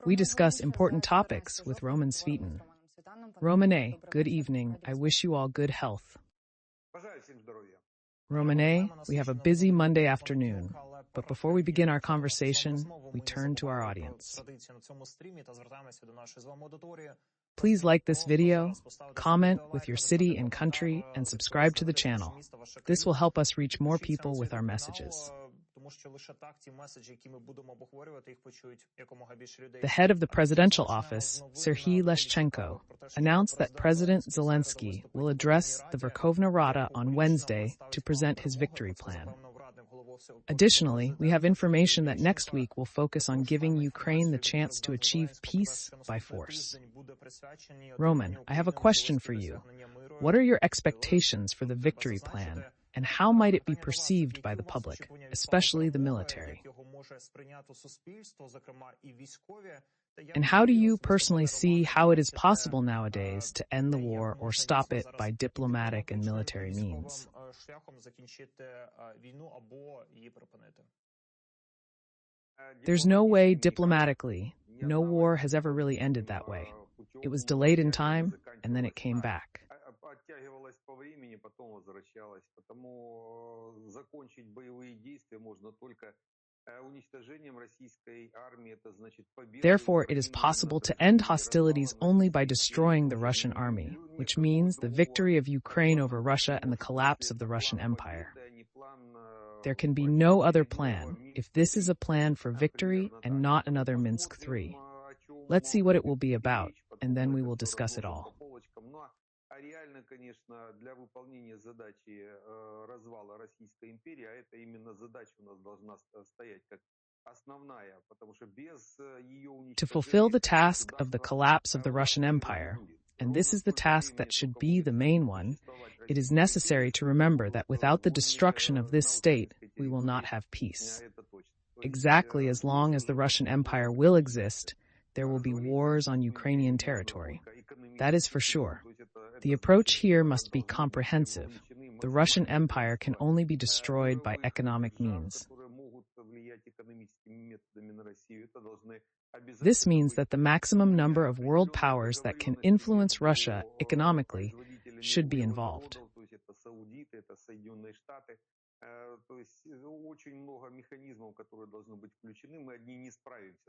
We discuss important topics with Roman Swietan. Romane, good evening. I wish you all good health. Romane, we have a busy Monday afternoon, but before we begin our conversation, we turn to our audience. Please like this video, comment with your city and country, and subscribe to the channel. This will help us reach more people with our messages. The head of the presidential office, Serhiy Leshchenko, announced that President Zelensky will address the Verkhovna Rada on Wednesday to present his victory plan. Additionally, we have information that next week will focus on giving Ukraine the chance to achieve peace by force. Roman, I have a question for you. What are your expectations for the victory plan, and how might it be perceived by the public, especially the military? And how do you personally see how it is possible nowadays to end the war or stop it by diplomatic and military means? There's no way diplomatically. No war has ever really ended that way. It was delayed in time, and then it came back. Therefore, it is possible to end hostilities only by destroying the Russian army, which means the victory of Ukraine over Russia and the collapse of the Russian Empire. There can be no other plan if this is a plan for victory and not another Minsk III. Let's see what it will be about, and then we will discuss it all. Реально, конечно, для выполнения задачи развала Российской империи, а это именно задача у нас должна стоять как основная, потому что без ее уничтожения... To fulfill the task of the collapse of the Russian Empire, and this is the task that should be the main one, it is necessary to remember that without the destruction of this state, we will not have peace. Exactly as long as the Russian Empire will exist, there will be wars on Ukrainian territory. That is for sure. The approach here must be comprehensive. The Russian Empire can only be destroyed by economic means. This means that the maximum number of world powers that can influence Russia economically should be involved.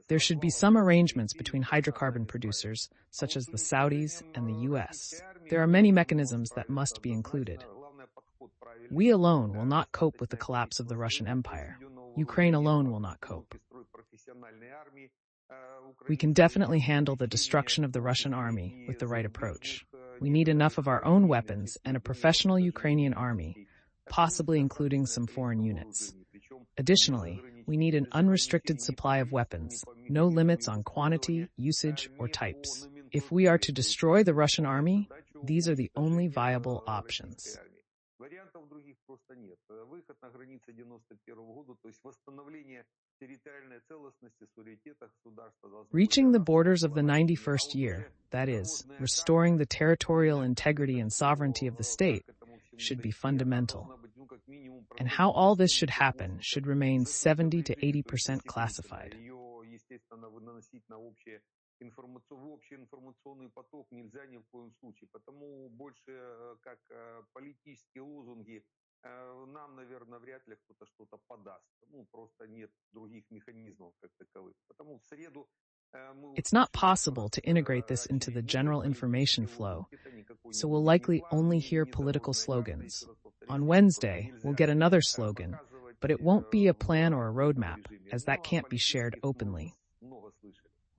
There should be some arrangements between hydrocarbon producers, such as the Saudis and the US. There are many mechanisms that must be included. We alone will not cope with the collapse of the Russian Empire. Ukraine alone will not cope. We can definitely handle the destruction of the Russian army with the right approach. We need enough of our own weapons and a professional Ukrainian army, possibly including some foreign units. Additionally, we need an unrestricted supply of weapons, no limits on quantity, usage, or types. If we are to destroy the Russian army, these are the only viable options. Reaching the borders of the 91st year, that is, restoring the territorial integrity and sovereignty of the state, should be fundamental. And how all this should happen should remain 70 to 80% classified. Общий информационный поток нельзя ни в коем случае, потому больше как политические лозунги нам, наверное, вряд ли кто-то что-то подаст. Ну, просто нет других механизмов как таковых. Потому в среду It's not possible to integrate this into the general information flow, so we'll likely only hear political slogans. On Wednesday, we'll get another slogan, but it won't be a plan or a roadmap, as that can't be shared openly.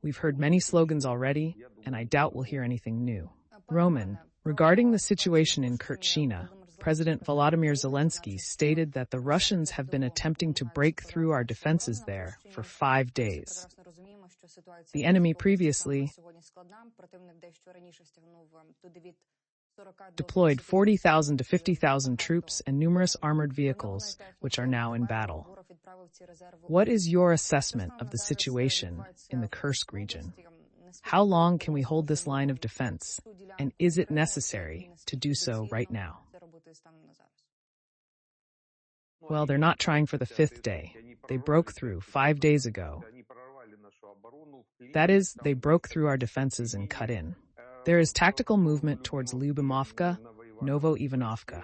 We've heard many slogans already, and I doubt we'll hear anything new. Roman, regarding the situation in Kherson, President Volodymyr Zelensky stated that the Russians have been attempting to break through our defenses there for 5 days. The enemy previously deployed 40,000 to 50,000 troops and numerous armored vehicles, which are now in battle. What is your assessment of the situation in the Kursk region? How long can we hold this line of defense, and is it necessary to do so right now? Well, they're not trying for the 5th day. They broke through 5 days ago. That is, they broke through our defenses and cut in. There is tactical movement towards Lyubimovka, Novo-Ivanovka.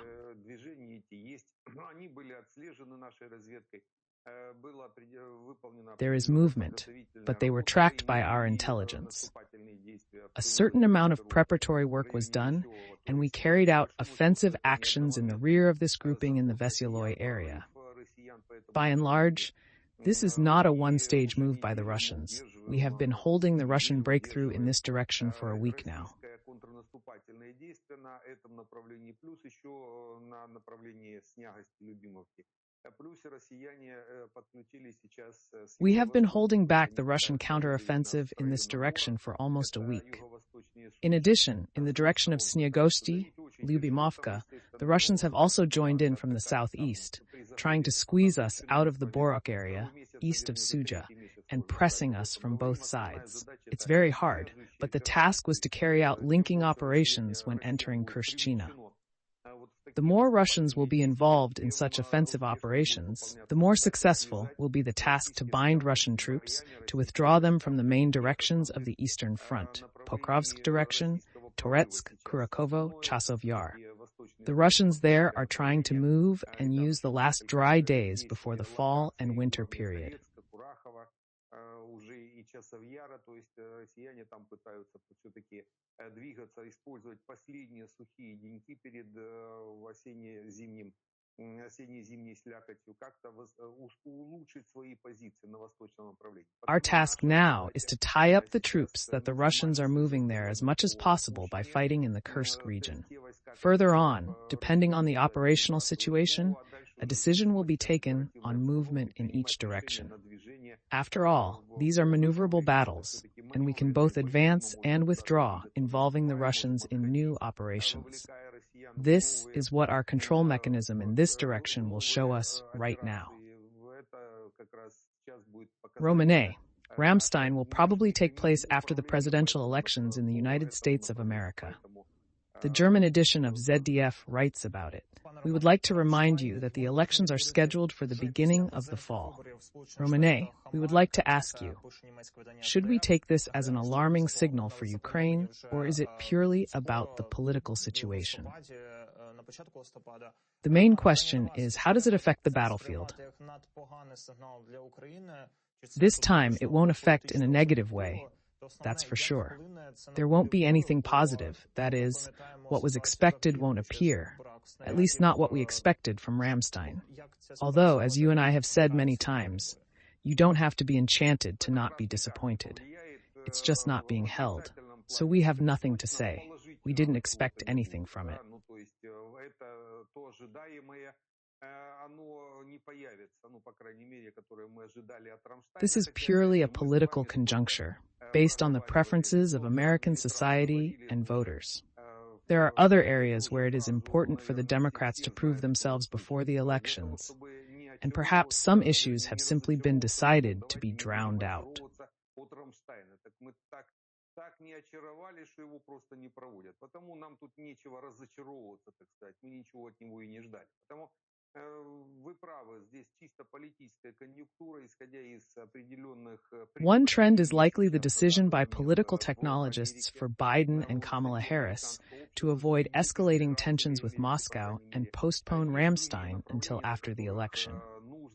There is movement, but they were tracked by our intelligence. A certain amount of preparatory work was done, and we carried out offensive actions in the rear of this grouping in the Veseloy area. By and large, this is not a one-stage move by the Russians. We have been holding the Russian breakthrough in this direction for a week now. We have been holding back the Russian counteroffensive in this direction for almost a week. In addition, in the direction of Sniegosti, Lyubimovka, the Russians have also joined in from the southeast, trying to squeeze us out of the Borok area, east of Suja, and pressing us from both sides. It's very hard, but the task was to carry out linking operations when entering Kurshchina. The more Russians will be involved in such offensive operations, the more successful will be the task to bind Russian troops, to withdraw them from the main directions of the Eastern Front, Pokrovsk direction, Toretsk, Kurakovo, Chasov Yar. The Russians there are trying to move and use the last dry days before the fall and winter period. Часов Яра, то есть россияне там пытаются все-таки двигаться, использовать последние сухие деньки перед осенне-зимней слякотью, как-то улучшить свои позиции на восточном направлении. Our task now is to tie up the troops that the Russians are moving there as much as possible by fighting in the Kursk region. Further on, depending on the operational situation, a decision will be taken on movement in each direction. After all, these are maneuverable battles, and we can both advance and withdraw, involving the Russians in new operations. This is what our control mechanism in this direction will show us right now. Romane, Ramstein will probably take place after the presidential elections in the United States of America. The German edition of ZDF writes about it. We would like to remind you that the elections are scheduled for the beginning of the fall. Romane, we would like to ask you, should we take this as an alarming signal for Ukraine, or is it purely about the political situation? The main question is, how does it affect the battlefield? This time, it won't affect in a negative way. That's for sure. There won't be anything positive. That is, what was expected won't appear. At least not what we expected from Ramstein. Although, as you and I have said many times, you don't have to be enchanted to not be disappointed. It's just not being held. So we have nothing to say. We didn't expect anything from it. This is purely a political conjuncture, based on the preferences of American society and voters. There are other areas where it is important for the Democrats to prove themselves before the elections, and perhaps some issues have simply been decided to be drowned out. One trend is likely the decision by political technologists for Biden and Kamala Harris to avoid escalating tensions with Moscow and postpone Ramstein until after the election.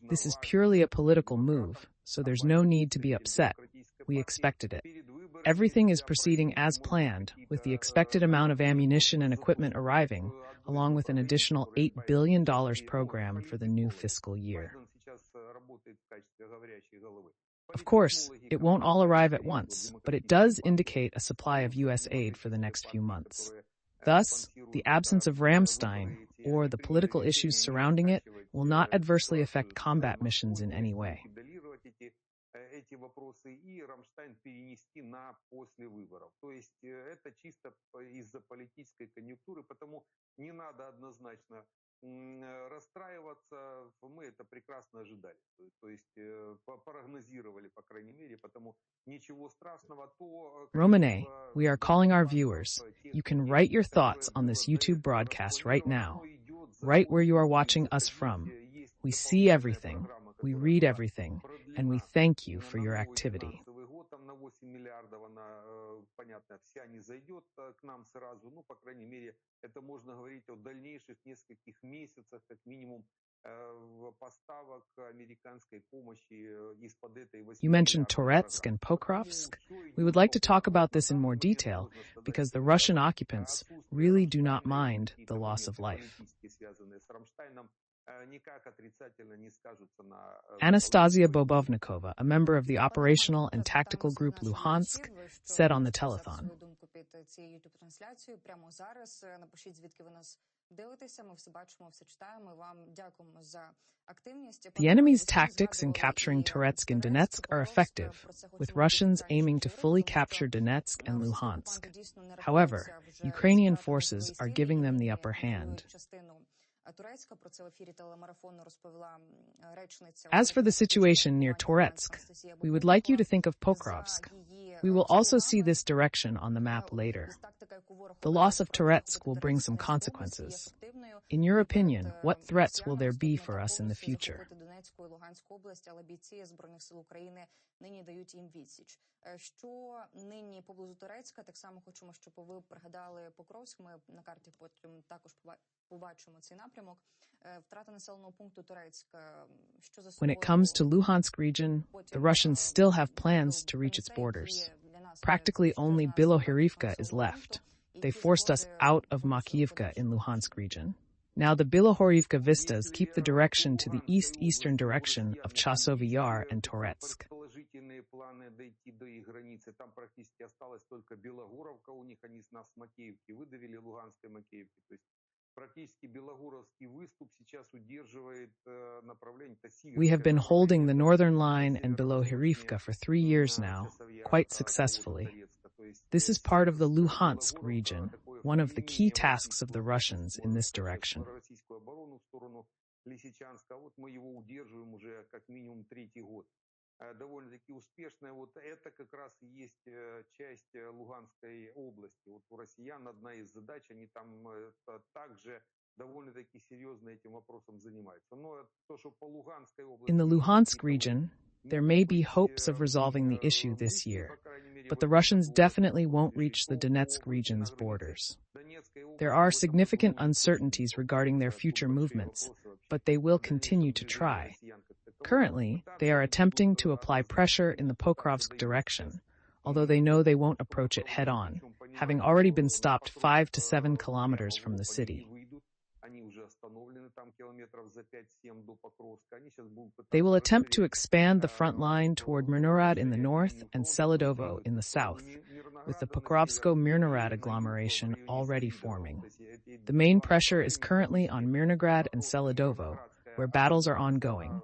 This is purely a political move, so there's no need to be upset. We expected it. Everything is proceeding as planned, with the expected amount of ammunition and equipment arriving, along with an additional $8 billion program for the new fiscal year. Of course, it won't all arrive at once, but it does indicate a supply of U.S. aid for the next few months. Thus, the absence of Ramstein, or the political issues surrounding it, will not adversely affect combat missions in any way. Эти вопросы и Рамштайн перенести на после выборов. То есть это чисто из-за политической конъюнктуры, потому не надо однозначно расстраиваться. Мы это прекрасно ожидали. То есть прогнозировали, по крайней мере, потому ничего страшного. Romane, we are calling our viewers. You can write your thoughts on this YouTube broadcast right now. Right where you are watching us from. We see everything. We read everything, and we thank you for your activity. миллиардов, она, понятно, вся не зайдет к нам сразу. Ну, по крайней мере, это можно говорить о дальнейших нескольких месяцах, как минимум, поставок американской помощи из-под этой 8 You mentioned миллиардов Toretsk and Pokrovsk. We would like to talk about this in more detail because the Russian occupants really do not mind the loss of life. Anastasia Bobovnikova, a member of the operational and tactical group Luhansk, said on the telethon. The enemy's tactics in capturing Toretsk and Donetsk are effective, with Russians aiming to fully capture Donetsk and Luhansk. However, Ukrainian forces are giving them the upper hand. As for the situation near Toretsk, we would like you to think of Pokrovsk. We will also see this direction on the map later. The loss of Toretsk will bring some consequences. In your opinion, what threats will there be for us in the future? Що нині поблизу Турецька, так само хочемо, щоб ви пригадали Покровськ, ми на карті потім також побачимо цей напрямок. Втрата населеного пункту Турецька, що за When it comes to Luhansk region, the Russians still have plans to reach its borders. Practically only Bilohorivka is left. They forced us out of Makiivka in Luhansk region. Now the Bilohorivka vistas keep the direction to the east-eastern direction of Chasovy Yar and Toretsk. Планы дойти до их границы. Там практически осталась только Белогоровка у них, они с нас с Макеевки выдавили, Луганской Макеевки. То есть практически Белогоровский выступ сейчас удерживает направление. We have been holding the northern line and Bilohorivka for 3 years now, quite successfully. This is part of the Luhansk region, one of the key tasks of the Russians in this direction. Вот мы его удерживаем уже как минимум 3-й год. Довольно-таки успешная. Вот это как раз и есть часть Луганской области. Вот у россиян одна из задач, они там также довольно-таки серьезно этим вопросом занимаются. Но то, что по Луганской области... In the Luhansk region, there may be hopes of resolving the issue this year, but the Russians definitely won't reach the Donetsk region's borders. There are significant uncertainties regarding their future movements, but they will continue to try. Currently, they are attempting to apply pressure in the Pokrovsk direction, although they know they won't approach it head-on, having already been stopped 5 to 7 kilometers from the city. They will attempt to expand the front line toward Mirnorad in the north and Seledovo in the south, with the Pokrovsko-Mirnorad agglomeration already forming. The main pressure is currently on Mirnograd and Seledovo, where battles are ongoing.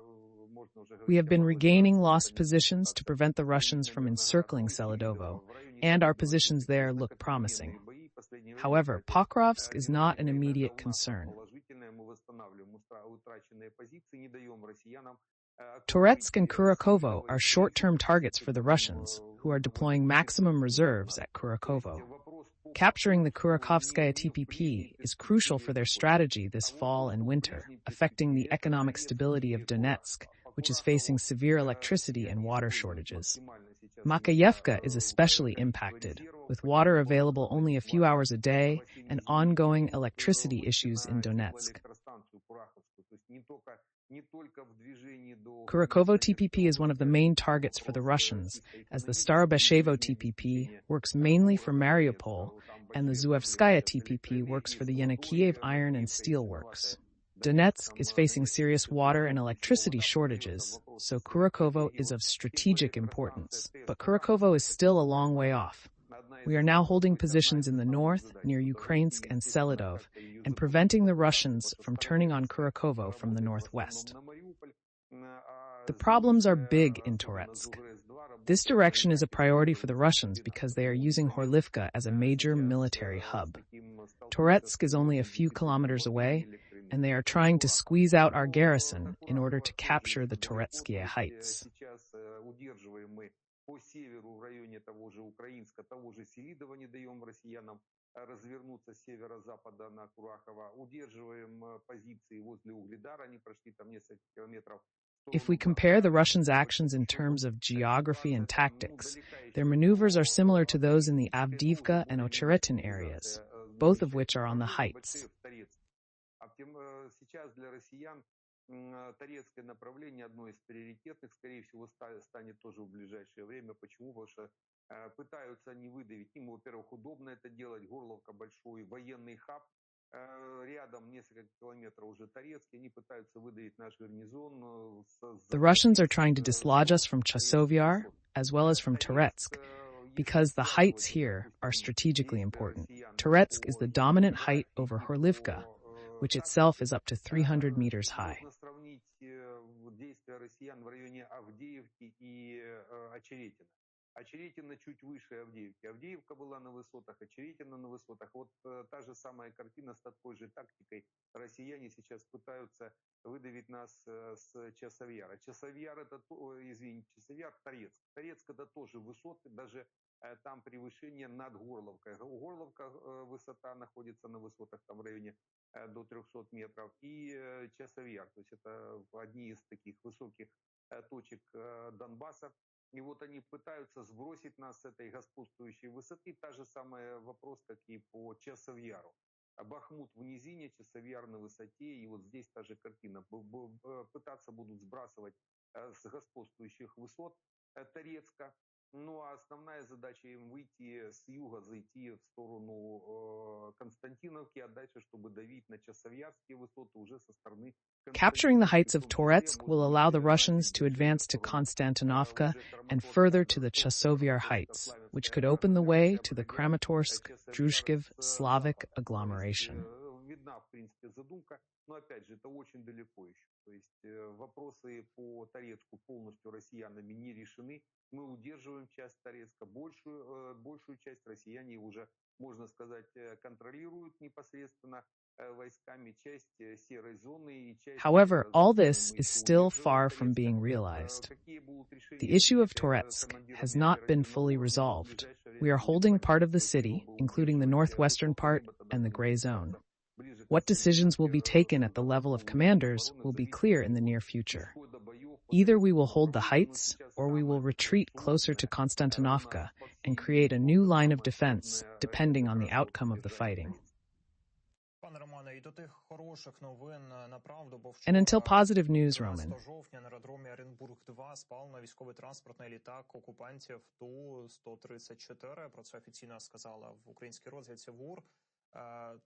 We have been regaining lost positions to prevent the Russians from encircling Seledovo, and our positions there look promising. However, Pokrovsk is not an immediate concern. Toretsk and Kurakovo are short-term targets for the Russians, who are deploying maximum reserves at Kurakovo. Capturing the Kurakovskaya TPP is crucial for their strategy this fall and winter, affecting the economic stability of Donetsk, which is facing severe electricity and water shortages. Makayevka is especially impacted, with water available only a few hours a day and ongoing electricity issues in Donetsk. Kurakovo TPP is one of the main targets for the Russians, as the Starobeshevo TPP works mainly for Mariupol, and the Zuevskaya TPP works for the Yenikiev iron and steel works. Donetsk is facing serious water and electricity shortages, so Kurakovo is of strategic importance. But Kurakovo is still a long way off. We are now holding positions in the north, near Ukrainsk and Selidov, and preventing the Russians from turning on Kurakovo from the northwest. The problems are big in Toretsk. This direction is a priority for the Russians because they are using Horlivka as a major military hub. Toretsk is only a few kilometers away, and they are trying to squeeze out our garrison in order to capture the Toretskia heights. По северу, в районе того же Украинска, того же Селидова не даем россиянам развернуться с северо-запада на Курахово. Удерживаем позиции возле Угледара, они прошли там несколько километров If we compare the Russians' actions in terms of geography and tactics, their maneuvers are similar to those in the Avdiivka and Ocheretin areas, both of which are on the heights. Сейчас для россиян турецкое направление одно из приоритетных, скорее всего, станет тоже в ближайшее время. Почему? Потому что пытаются они выдавить. Им, во-первых, удобно это делать. Горловка большой военный хаб. Рядом несколько километров уже Торецкий. Они пытаются выдавить наш гарнизон. The Russians are trying to dislodge us from Chasiv as well as from Toretsk, because the heights here are strategically important. Toretsk is the dominant height over Horlivka, which itself is up to 300 meters high. Можно сравнить действия россиян в районе Авдеевки и Очеретина. Очеретина чуть выше Авдеевки. Авдеевка была на высотах, Очеретина на высотах. Вот та же самая картина с такой же тактикой. Россияне сейчас пытаются выдавить нас с Часовьяра. Часовьяр это, Часовьяр, Торецк. Торецк это тоже высоты, даже там превышение над Горловкой. Горловка высота находится на высотах там в районе до 300 метров. И Часовьяр, то есть это одни из таких высоких точек Донбасса. И вот они пытаются сбросить нас с этой господствующей высоты. Та же самая вопрос, как и по Часовьяру. Бахмут в низине, Часовьяр на высоте. И вот здесь та же картина. Пытаться будут сбрасывать с господствующих высот Торецка. Ну а основная задача им выйти с юга, зайти в сторону Константиновки, а дальше, чтобы давить на Часовьярские высоты уже со стороны... Capturing the heights of Toretsk will allow the Russians to advance to Konstantinovka and further to the Chasovyar heights, which could open the way to the Kramatorsk, Druzhkiv, Slavic agglomeration. Видна, в принципе, задумка, но опять же, это очень далеко еще. То есть вопросы по Торецку полностью россиянами не решены. Мы удерживаем часть Торецка, большую часть россияне уже, можно сказать, контролируют непосредственно войсками, часть серой зоны и часть... However, all this is still far from being realized. The issue of Toretsk has not been fully resolved. We are holding part of the city, including the northwestern part and the gray zone. What decisions will be taken at the level of commanders will be clear in the near future. Either we will hold the heights, or we will retreat closer to Konstantinovka and create a new line of defense, depending on the outcome of the fighting. And until positive news, Roman.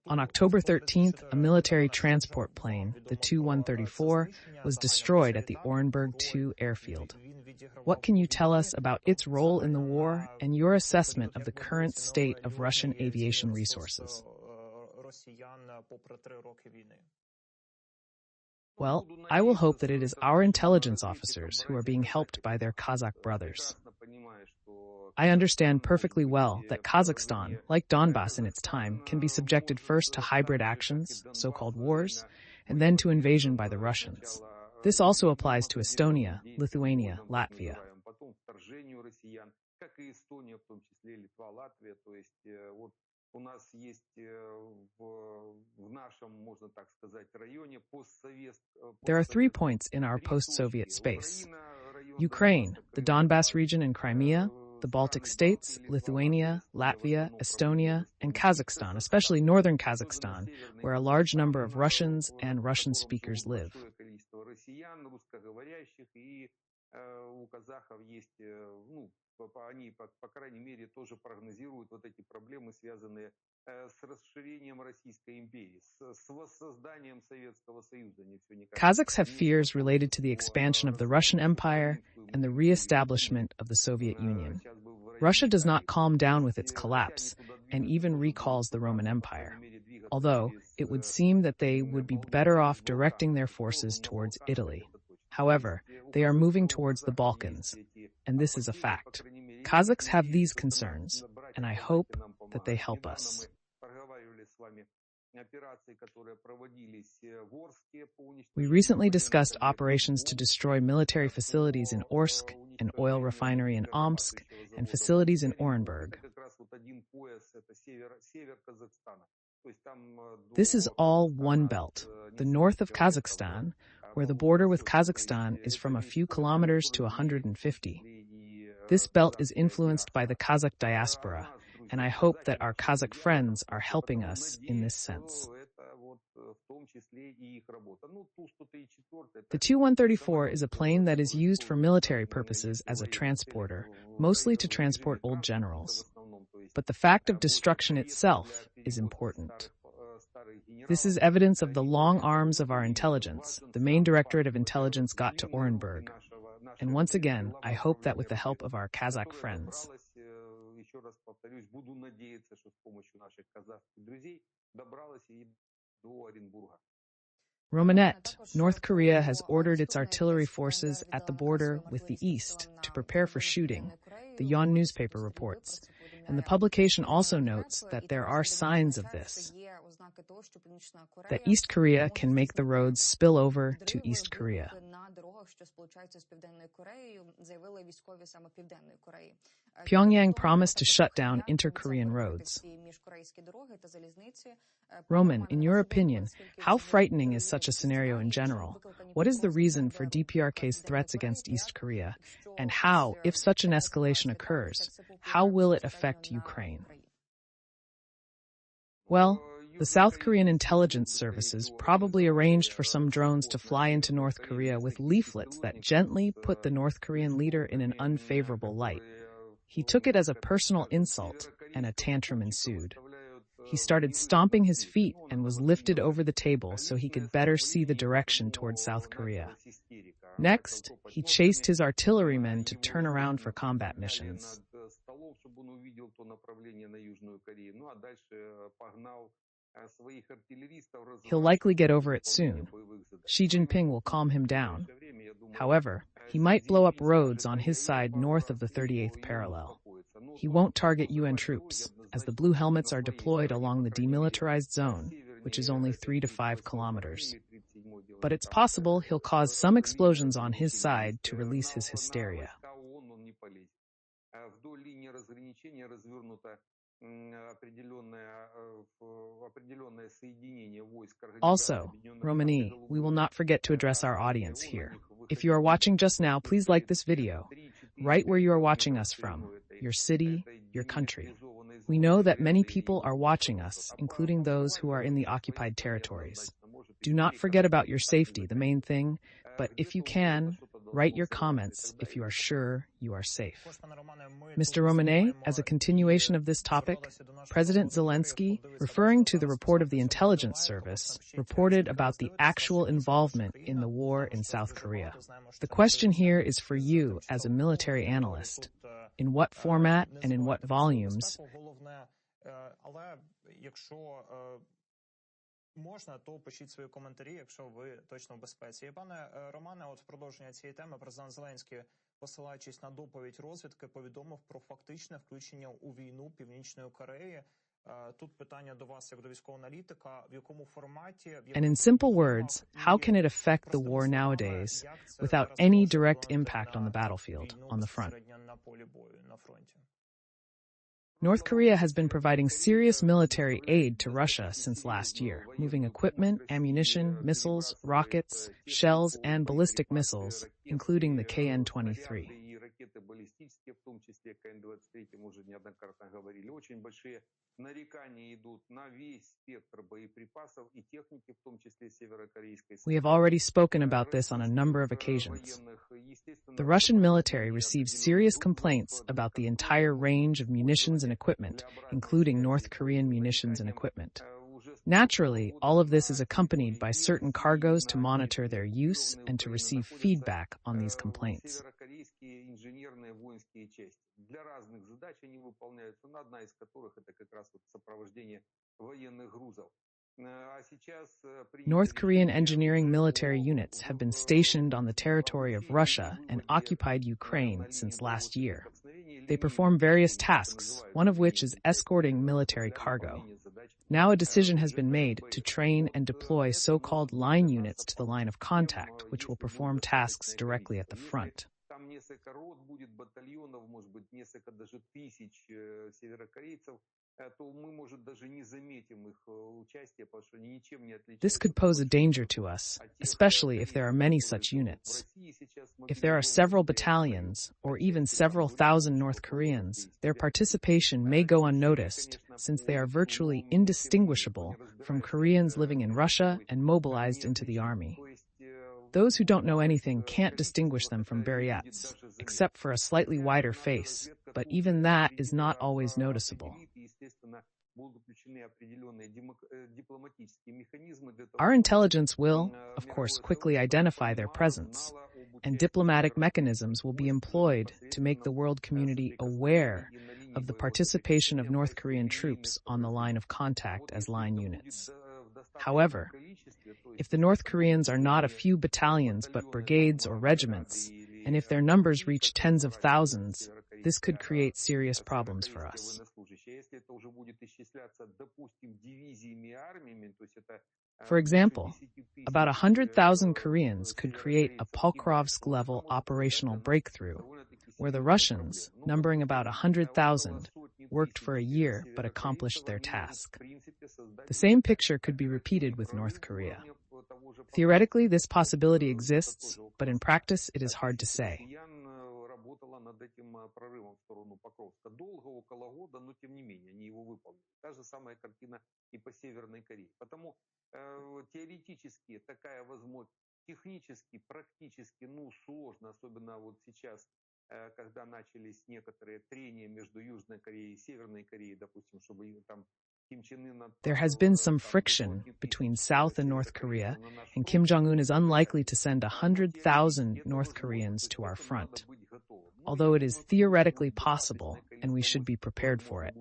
On October 13th, a military transport plane, the Tu-134, was destroyed at the Orenburg 2 airfield. What can you tell us about its role in the war and your assessment of the current state of Russian aviation resources? Well, I will hope that it is our intelligence officers who are being helped by their Kazakh brothers. I understand perfectly well that Kazakhstan, like Donbass in its time, can be subjected first to hybrid actions, so-called wars, and then to invasion by the Russians. This also applies to Estonia, Lithuania, Latvia. There are 3 points in our post-Soviet space: Ukraine, the Donbass region and Crimea, the Baltic states, Lithuania, Latvia, Estonia, and Kazakhstan, especially northern Kazakhstan, where a large number of Russians and Russian speakers live. У казахов есть, они, по крайней мере, тоже прогнозируют вот эти проблемы, связанные с расширением Российской империи, с воссозданием Советского Союза. Kazakhs have fears related to the expansion of the Russian Empire and the re-establishment of the Soviet Union. Russia does not calm down with its collapse and even recalls the Roman Empire, although it would seem that they would be better off directing their forces towards Italy. However, they are moving towards the Balkans, and this is a fact. Kazakhs have these concerns, and I hope that they help us. We recently discussed operations to destroy military facilities in Orsk, an oil refinery in Omsk, and facilities in Orenburg. This is all one belt, the north of Kazakhstan, where the border with Kazakhstan is from a few kilometers to 150. This belt is influenced by the Kazakh diaspora, and I hope that our Kazakh friends are helping us in this sense. The Tu-134 is a plane that is used for military purposes as a transporter, mostly to transport old generals. But the fact of destruction itself is important. This is evidence of the long arms of our intelligence. The main directorate of intelligence got to Orenburg. And once again, I hope that with the help of our Kazakh friends. Romanette, North Korea has ordered its artillery forces at the border with the East to prepare for shooting, the Yon newspaper reports. And the publication also notes that there are signs of this, that East Korea can make the roads spill over to East Korea. Pyongyang promised to shut down inter-Korean roads. Roman, in your opinion, how frightening is such a scenario in general? What is the reason for DPRK's threats against East Korea? And how, if such an escalation occurs, how will it affect Ukraine? Well, the South Korean intelligence services probably arranged for some drones to fly into North Korea with leaflets that gently put the North Korean leader in an unfavorable light. He took it as a personal insult, and a tantrum ensued. He started stomping his feet and was lifted over the table so he could better see the direction toward South Korea. Next, he chased his artillerymen to turn around for combat missions. He'll likely get over it soon. Xi Jinping will calm him down. However, he might blow up roads on his side north of the 38th parallel. He won't target UN troops, as the blue helmets are deployed along the demilitarized zone, which is only 3 to 5 kilometers. But it's possible he'll cause some explosions on his side to release his hysteria. Also, Romani, we will not forget to address our audience here. If you are watching just now, please like this video. Write where you are watching us from, your city, your country. We know that many people are watching us, including those who are in the occupied territories. Do not forget about your safety, the main thing, but if you can, write your comments if you are sure you are safe. Mr. Romane, as a continuation of this topic, President Zelensky, referring to the report of the intelligence service, reported about the actual involvement in the war in South Korea. The question here is for you as a military analyst. In what format and in what volumes? Можна, то пишіть свої коментарі, якщо ви точно в безпеці. І, пане Романе, от в продовження цієї теми президент Зеленський, посилаючись на доповідь розвідки, повідомив про фактичне включення у війну Північної Кореї. Тут питання до вас, як до військового аналітика, в якому форматі... And in simple words, how can it affect the war nowadays without any direct impact on the battlefield, on the front? North Korea has been providing serious military aid to Russia since last year, moving equipment, ammunition, missiles, rockets, shells, and ballistic missiles, including the KN-23. We have already spoken about this on a number of occasions. The Russian military receives serious complaints about the entire range of munitions and equipment, including North Korean munitions and equipment. Naturally, all of this is accompanied by certain cargoes to monitor their use and to receive feedback on these complaints. North Korean engineering military units have been stationed on the territory of Russia and occupied Ukraine since last year. They perform various tasks, one of which is escorting military cargo. Now a decision has been made to train and deploy so-called line units to the line of contact, which will perform tasks directly at the front. то мы, может, даже не заметим их участие, потому что они ничем не отличаются. This could pose a danger to us, especially if there are many such units. If there are several battalions, or even several thousand North Koreans, their participation may go unnoticed, since they are virtually indistinguishable from Koreans living in Russia and mobilized into the army. Those who don't know anything can't distinguish them from Buryats, except for a slightly wider face, but even that is not always noticeable. Our intelligence will, of course, quickly identify their presence, and diplomatic mechanisms will be employed to make the world community aware of the participation of North Korean troops on the line of contact as line units. However, if the North Koreans are not a few battalions but brigades or regiments, and if their numbers reach tens of thousands, this could create serious problems for us. For example, about 100,000 Koreans could create a Pokrovsk-level operational breakthrough, where the Russians, numbering about 100,000, worked for a year but accomplished their task. The same picture could be repeated with North Korea. Theoretically, this possibility exists, but in practice, it is hard to say. Над этим прорывом в сторону Покровска. Долго, около года, но тем не менее, они его выполнили. Та же самая картина и по Северной Корее. Потому теоретически такая возможность, технически, практически, сложно, особенно вот сейчас, когда начались некоторые трения между Южной Кореей и Северной Кореей, допустим, чтобы там There has been some friction between South and North Korea, and Kim Jong-un is unlikely to send 100,000 North Koreans to our front. Although it is theoretically possible, and we should be prepared for it.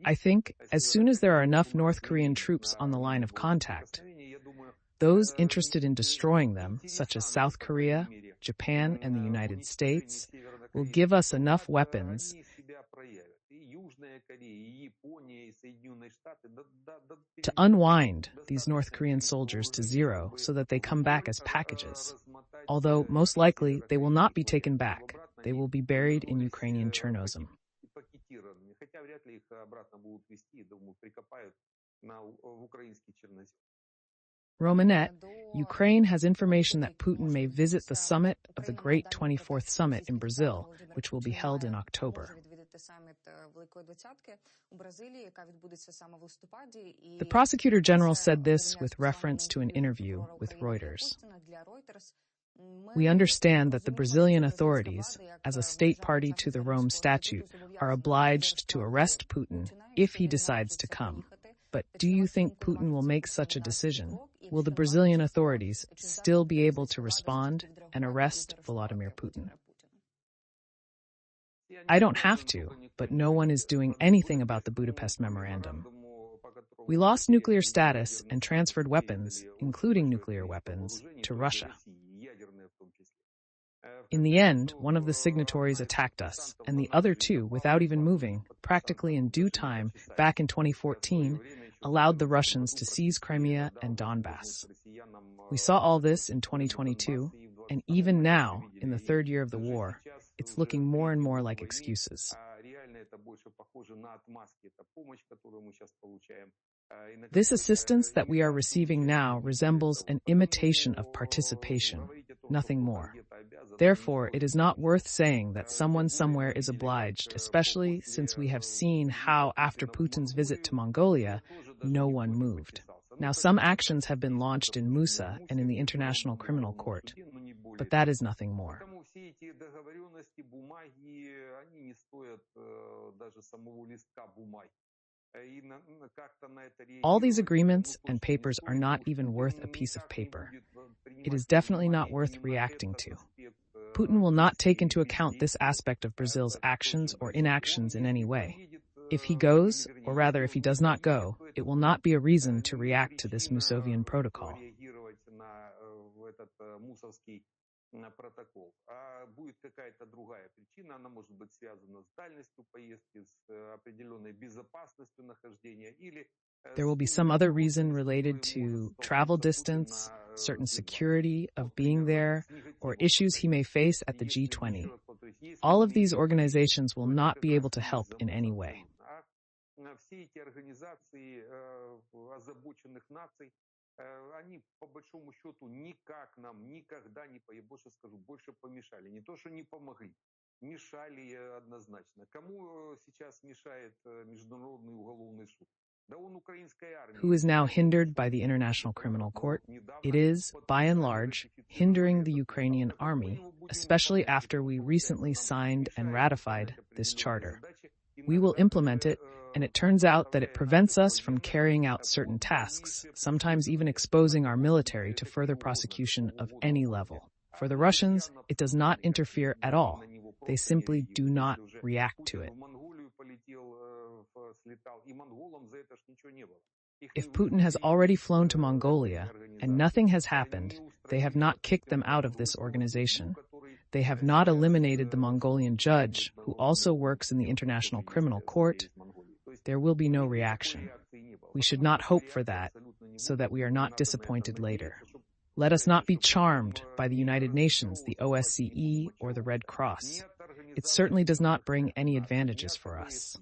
I think, as soon as there are enough North Korean troops on the line of contact, those interested in destroying them, such as South Korea, Japan, and the United States, will give us enough weapons to unwind these North Korean soldiers to zero so that they come back as packages. Although, most likely, they will not be taken back. They will be buried in Ukrainian Chernozem. Romanet, Ukraine has information that Putin may visit the summit of the Great 24th Summit in Brazil, which will be held in October. The Prosecutor General said this with reference to an interview with Reuters. We understand that the Brazilian authorities, as a state party to the Rome Statute, are obliged to arrest Putin if he decides to come. But do you think Putin will make such a decision? Will the Brazilian authorities still be able to respond and arrest Vladimir Putin? I don't have to, but no one is doing anything about the Budapest Memorandum. We lost nuclear status and transferred weapons, including nuclear weapons, to Russia. In the end, one of the signatories attacked us, and the other two, without even moving, practically in due time, back in 2014, allowed the Russians to seize Crimea and Donbass. We saw all this in 2022, and even now, in the third year of the war, it's looking more and more like excuses. This assistance that we are receiving now resembles an imitation of participation, nothing more. Therefore, it is not worth saying that someone somewhere is obliged, especially since we have seen how, after Putin's visit to Mongolia, no one moved. Now, some actions have been launched in Musa and in the International Criminal Court, but that is nothing more. All these agreements and papers are not even worth a piece of paper. It is definitely not worth reacting to. Putin will not take into account this aspect of Brazil's actions or inactions in any way. If he goes, or rather if he does not go, it will not be a reason to react to this Musovian protocol. Будет какая-то другая причина, она может быть связана с дальностью поездки, с определенной безопасностью нахождения или there will be some other reason related to travel distance, certain security of being there, or issues he may face at the G20. All of these organizations will not be able to help in any way. все эти организации озабоченных наций, они по большому счету никак нам никогда не, я больше скажу, больше помешали. Не то, что не помогли, мешали однозначно. Кому сейчас мешает Международный уголовный суд? Да он украинской армии. Who is now hindered by the International Criminal Court? It is, by and large, hindering the Ukrainian army, especially after we recently signed and ratified this charter. We will implement it, and it turns out that it prevents us from carrying out certain tasks, sometimes even exposing our military to further prosecution of any level. For the Russians, it does not interfere at all. They simply do not react to it. If Putin has already flown to Mongolia and nothing has happened, they have not kicked them out of this organization. They have not eliminated the Mongolian judge, who also works in the International Criminal Court. There will be no reaction. We should not hope for that, so that we are not disappointed later. Let us not be charmed by the United Nations, the OSCE, or the Red Cross. It certainly does not bring any advantages for us.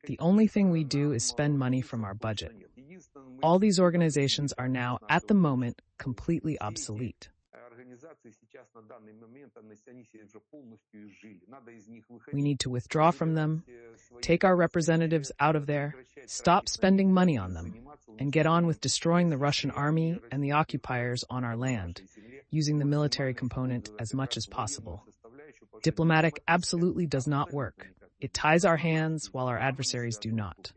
The only thing we do is spend money from our budget. All these organizations are now, at the moment, completely obsolete. We need to withdraw from them, take our representatives out of there, stop spending money on them, and get on with destroying the Russian army and the occupiers on our land, using the military component as much as possible. Diplomatic absolutely does not work. It ties our hands while our adversaries do not.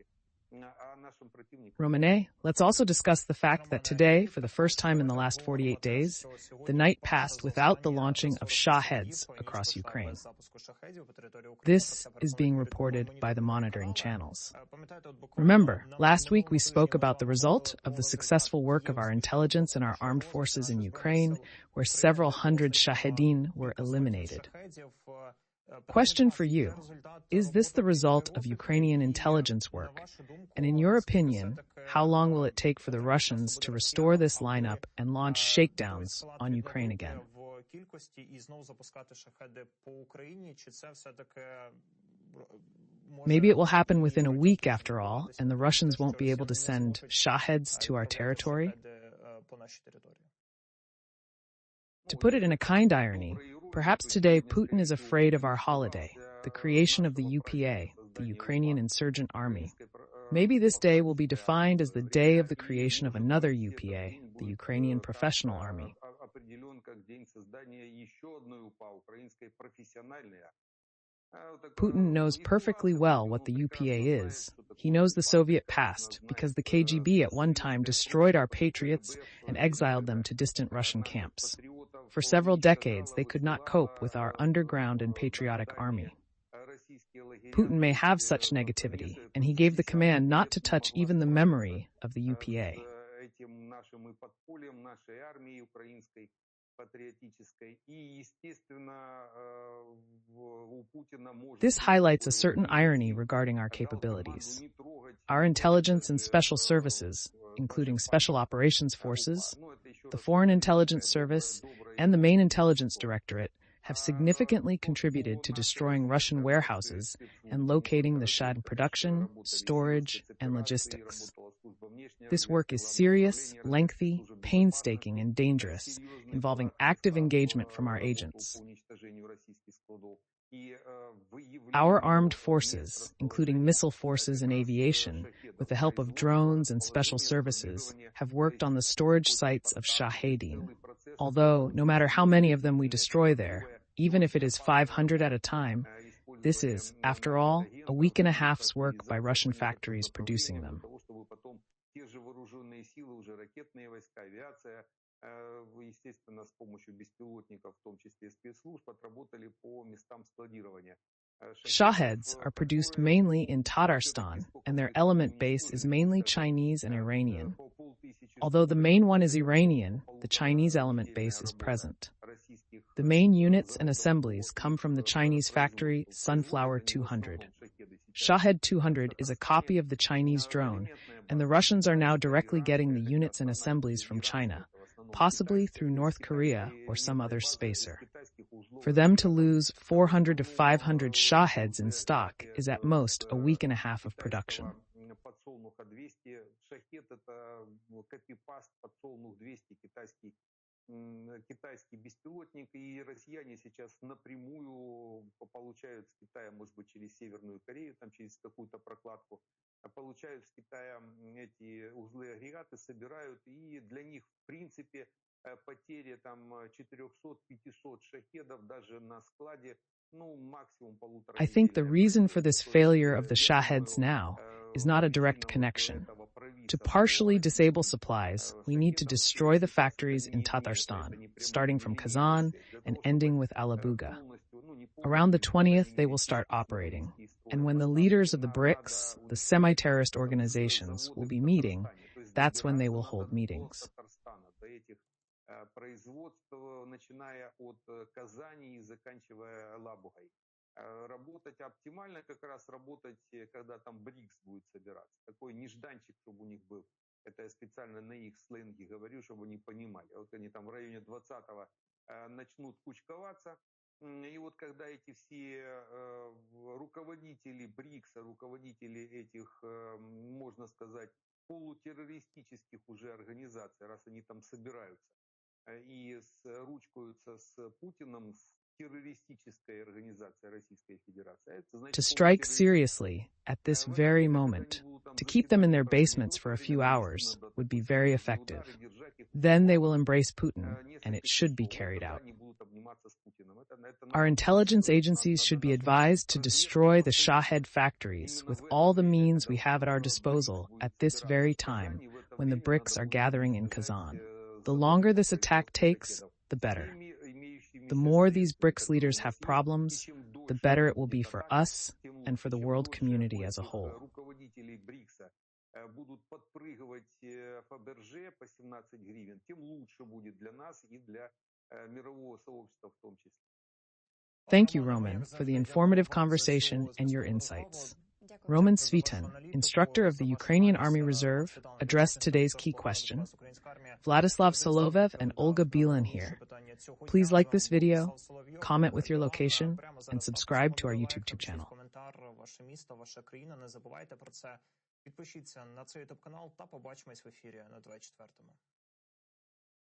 Romane, let's also discuss the fact that today, for the first time in the last 48 days, the night passed without the launching of Shaheds across Ukraine. This is being reported by the monitoring channels. Remember, last week we spoke about the result of the successful work of our intelligence and our armed forces in Ukraine, where several hundred Shahedin were eliminated. Question for you. Is this the result of Ukrainian intelligence work? And in your opinion, how long will it take for the Russians to restore this lineup and launch shakedowns on Ukraine again? Maybe it will happen within a week after all, and the Russians won't be able to send Shaheds to our territory? To put it in a kind irony, perhaps today Putin is afraid of our holiday, the creation of the UPA, the Ukrainian Insurgent Army. Maybe this day will be defined as the day of the creation of another UPA, the Ukrainian Professional Army. Putin knows perfectly well what the UPA is. He knows the Soviet past, because the KGB at one time destroyed our patriots and exiled them to distant Russian camps. For several decades, they could not cope with our underground and patriotic army. Putin may have such negativity, and he gave the command not to touch even the memory of the UPA. This highlights a certain irony regarding our capabilities. Our intelligence and special services, including Special Operations Forces, the Foreign Intelligence Service, and the Main Intelligence Directorate, have significantly contributed to destroying Russian warehouses and locating the Shahd production, storage, and logistics. This work is serious, lengthy, painstaking, and dangerous, involving active engagement from our agents. Our armed forces, including missile forces and aviation, with the help of drones and special services, have worked on the storage sites of Shahedin. Although, no matter how many of them we destroy there, even if it is 500 at a time, this is, after all, a week and a half's work by Russian factories producing them. Shaheds are produced mainly in Tatarstan, and their element base is mainly Chinese and Iranian. Although the main one is Iranian, the Chinese element base is present. The main units and assemblies come from the Chinese factory Sunflower 200. Shahed 200 is a copy of the Chinese drone, and the Russians are now directly getting the units and assemblies from China, possibly through North Korea or some other spacer. For them to lose 400 to 500 Shaheeds in stock is at most a week and a half of production. Подсолнуха 200, шахет это копипаст, подсолнух 200, китайский беспилотник, и россияне сейчас напрямую получают с Китая, может быть, через Северную Корею, там через какую-то прокладку, получают с Китая эти узлы-агрегаты, собирают, и для них, в принципе, потери там 400-500 шахедов даже на складе, ну, максимум полутора. I think the reason for this failure of the Shaheeds now is not a direct connection. To partially disable supplies, we need to destroy the factories in Tatarstan, starting from Kazan and ending with Alabuga. Around the 20th, they will start operating. And when the leaders of the BRICS, the semi-terrorist organizations, will be meeting, that's when they will hold meetings. Производство, начиная от Казани и заканчивая Лабугой. Работать оптимально, как раз работать, когда там БРИКС будет собираться. Такой нежданчик, чтобы у них был. Это я специально на их сленге говорю, чтобы они понимали. Вот они там в районе 20-го начнут кучковаться. И вот когда эти все руководители БРИКСа, руководители этих, можно сказать, полутеррористических уже организаций, раз они там собираются, и ручкаются с Путиным, с террористической организацией Российской Федерации. To strike seriously at this very moment, to keep them in their basements for a few hours, would be very effective. Then they will embrace Putin, and it should be carried out. Our intelligence agencies should be advised to destroy the Shahed factories with all the means we have at our disposal at this very time, when the BRICS are gathering in Kazan. The longer this attack takes, the better. The more these BRICS leaders have problems, the better it will be for us and for the world community as a whole. Будут подпрыгивать Фаберже по 17 гривен, тем лучше будет для нас и для мирового сообщества в том числе. Thank you, Roman, for the informative conversation and your insights. Roman Switán, instructor of the Ukrainian Army Reserve, addressed today's key question. Vladislav Solovyev and Olga Білан here. Please like this video, comment with your location, and subscribe to our YouTube channel. Ваше місто, ваша країна, не забувайте про це. Підпишіться на цей YouTube канал та побачимось в ефірі на 24-му.